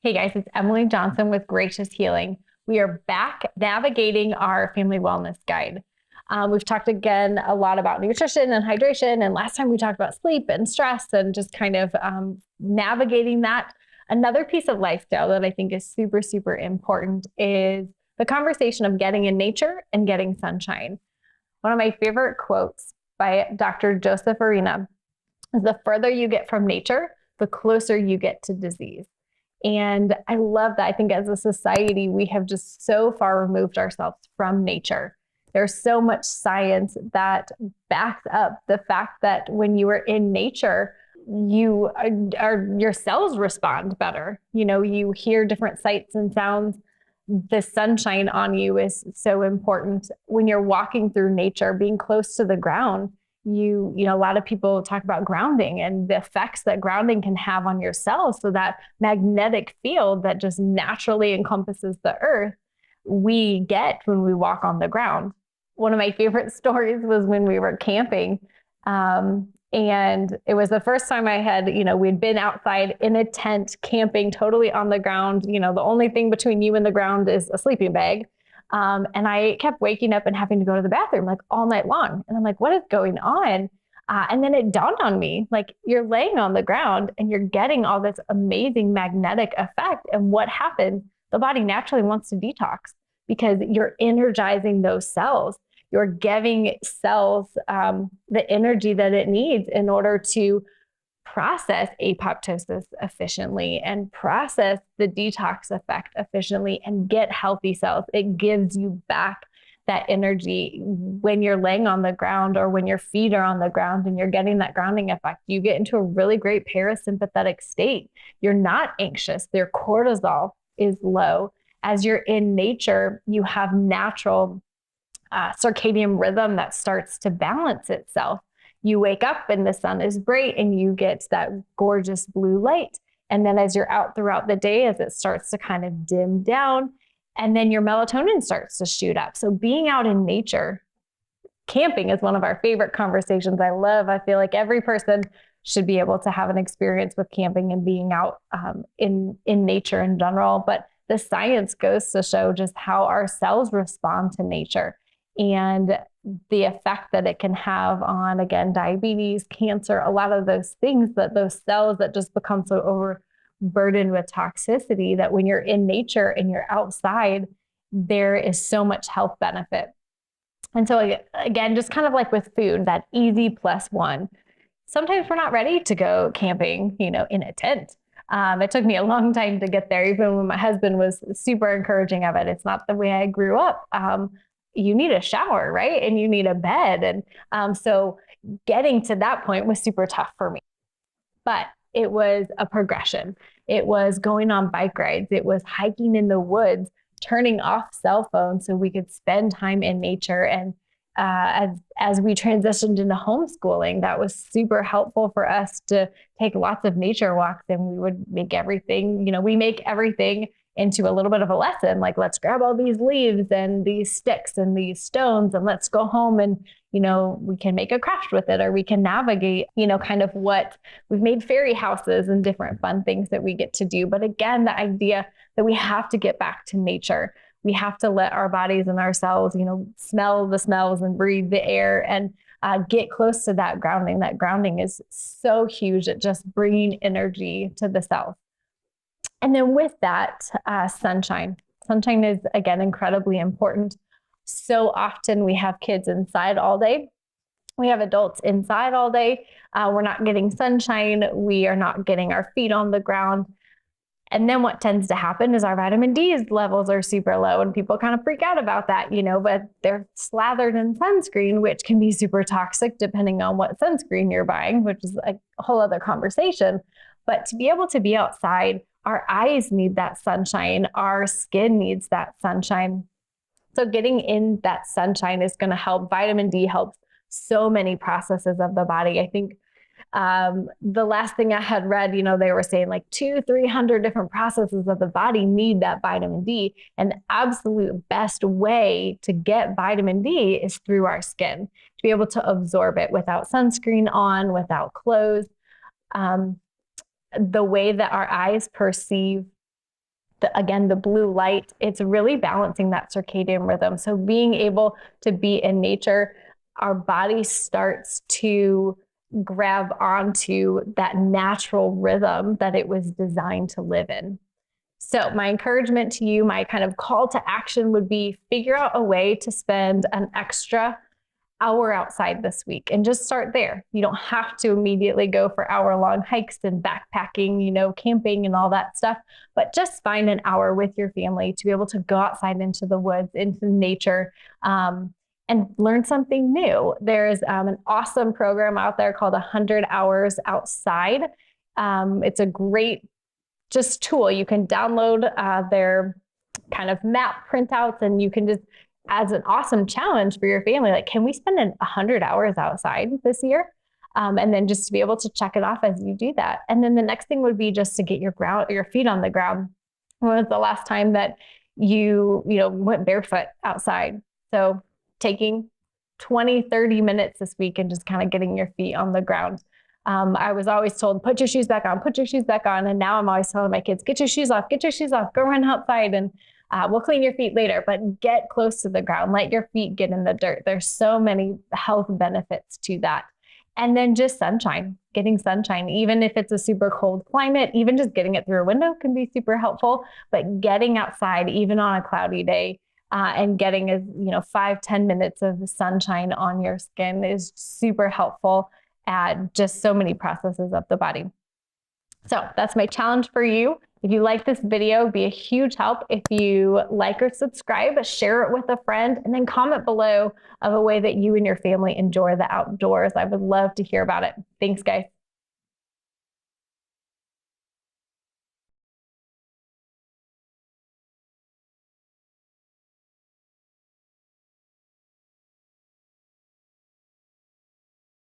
Hey guys, it's Emily Johnson with Gracious Healing. We are back navigating our family wellness guide. We've talked again a lot about nutrition and hydration. And last time we talked about sleep and stress and just kind of navigating that. Another piece of lifestyle that I think is super, super important is the conversation of getting in nature and getting sunshine. One of my favorite quotes by Dr. Joseph Arena is the further you get from nature, the closer you get to disease. And I love that. I think as a society, we have just so far removed ourselves from nature. There's so much science that backs up the fact that when you are in nature, your cells respond better. You know, you hear different sights and sounds. The sunshine on you is so important. When you're walking through nature, being close to the ground, you know, a lot of people talk about grounding and the effects that grounding can have on your cells. So that magnetic field that just naturally encompasses the earth, we get when we walk on the ground. One of my favorite stories was when we were camping. And it was the first time I had, we'd been outside in a tent camping totally on the ground. You know, the only thing between you and the ground is a sleeping bag. And I kept waking up and having to go to the bathroom like all night long. And I'm like, what is going on? And then it dawned on me, like you're laying on the ground and you're getting all this amazing magnetic effect. And what happens? The body naturally wants to detox because you're energizing those cells. You're giving cells the energy that it needs in order to process apoptosis efficiently and process the detox effect efficiently and get healthy cells. It gives you back that energy when you're laying on the ground or when your feet are on the ground and you're getting that grounding effect. You get into a really great parasympathetic state. You're not anxious. Their cortisol is low. As you're in nature, you have natural circadian rhythm that starts to balance itself. You wake up and the sun is bright and you get that gorgeous blue light. And then as you're out throughout the day, as it starts to kind of dim down, and then your melatonin starts to shoot up. So being out in nature, camping is one of our favorite conversations I love. I feel like every person should be able to have an experience with camping and being out in nature in general. But the science goes to show just how our cells respond to nature and the effect that it can have on, again, diabetes, cancer, a lot of those things, that those cells that just become so overburdened with toxicity, that when you're in nature and you're outside, there is so much health benefit. And so again, just kind of like with food, that easy +1. Sometimes we're not ready to go camping, in a tent. It took me a long time to get there, even when my husband was super encouraging of it. It's not the way I grew up. You need a shower, right? And you need a bed. And so getting to that point was super tough for me. But it was a progression. It was going on bike rides. It was hiking in the woods, turning off cell phones so we could spend time in nature. And as we transitioned into homeschooling, that was super helpful for us to take lots of nature walks. And we would make everything, we make everything into a little bit of a lesson, like let's grab all these leaves and these sticks and these stones and let's go home and, we can make a craft with it, or we can navigate, kind of what we've made fairy houses and different fun things that we get to do. But again, the idea that we have to get back to nature. We have to let our bodies and ourselves, smell the smells and breathe the air and get close to that grounding. That grounding is so huge at just bringing energy to the cells. And then with that, sunshine. Sunshine is, again, incredibly important. So often we have kids inside all day. We have adults inside all day. We're not getting sunshine. We are not getting our feet on the ground. And then what tends to happen is our vitamin D levels are super low and people kind of freak out about that, but they're slathered in sunscreen, which can be super toxic depending on what sunscreen you're buying, which is a whole other conversation. But to be able to be outside, our eyes need that sunshine. Our skin needs that sunshine. So getting in that sunshine is going to help. Vitamin D helps so many processes of the body. I think the last thing I had read, they were saying like 200-300 different processes of the body need that vitamin D. And the absolute best way to get vitamin D is through our skin, to be able to absorb it without sunscreen on, without clothes. The way that our eyes perceive again, the blue light, it's really balancing that circadian rhythm. So being able to be in nature, our body starts to grab onto that natural rhythm that it was designed to live in. So my encouragement to you, my kind of call to action would be figure out a way to spend an extra hour outside this week and just start there. You don't have to immediately go for hour-long hikes and backpacking, camping and all that stuff, but just find an hour with your family to be able to go outside into the woods, into nature, and learn something new. There's an awesome program out there called 100 Hours Outside. It's a great just tool. You can download their kind of map printouts, and you can just, as an awesome challenge for your family, like, can we spend 100 hours outside this year? And then just to be able to check it off as you do that. And then the next thing would be just to get your feet on the ground. When was the last time that you went barefoot outside? So taking 20, 30 minutes this week and just kind of getting your feet on the ground. I was always told, put your shoes back on, put your shoes back on. And now I'm always telling my kids, get your shoes off, go run outside, and we'll clean your feet later, but get close to the ground, let your feet get in the dirt. There's so many health benefits to that. And then just getting sunshine, even if it's a super cold climate, even just getting it through a window can be super helpful, but getting outside, even on a cloudy day, and getting 5-10 minutes of sunshine on your skin is super helpful at just so many processes of the body. So that's my challenge for you. If you like this video, it'd be a huge help if you like or subscribe, share it with a friend, and then comment below of a way that you and your family enjoy the outdoors. I would love to hear about it. Thanks, guys.